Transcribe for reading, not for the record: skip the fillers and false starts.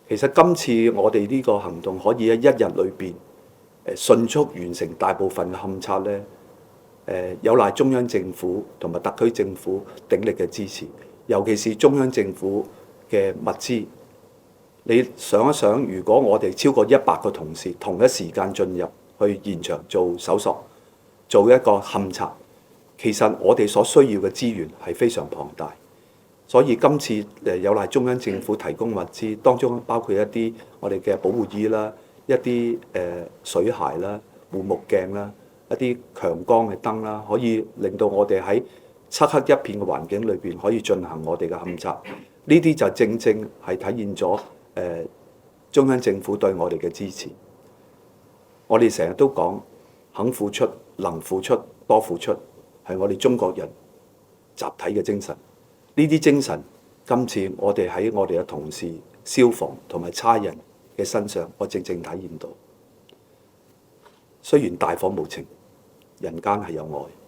其實今次我哋呢個行動可以喺一日裏邊迅速完成大部分勘察呢，有賴中央政府同埋特區政府鼎力嘅支持，尤其是中央政府嘅物資。你想一想，如果我哋超過100個同事同一時間進入去現場做搜索、做一個勘察，其實我哋所需要嘅資源係非常龐大。所以今次有賴中央政府提供物資，當中包括一啲我哋嘅保護衣啦、一啲水鞋啦、護目鏡啦、一啲強光嘅燈啦，可以令到我哋喺漆黑一片嘅環境裏邊可以進行我哋嘅勘察。呢啲就正正係體現咗中央政府對我哋嘅支持。我哋成日都講肯付出、能付出、多付出，係我哋中國人集體嘅精神。呢啲精神，今次我哋喺我哋嘅同事、消防同埋差人嘅身上，我正正體驗到。雖然大火無情，人間係有愛。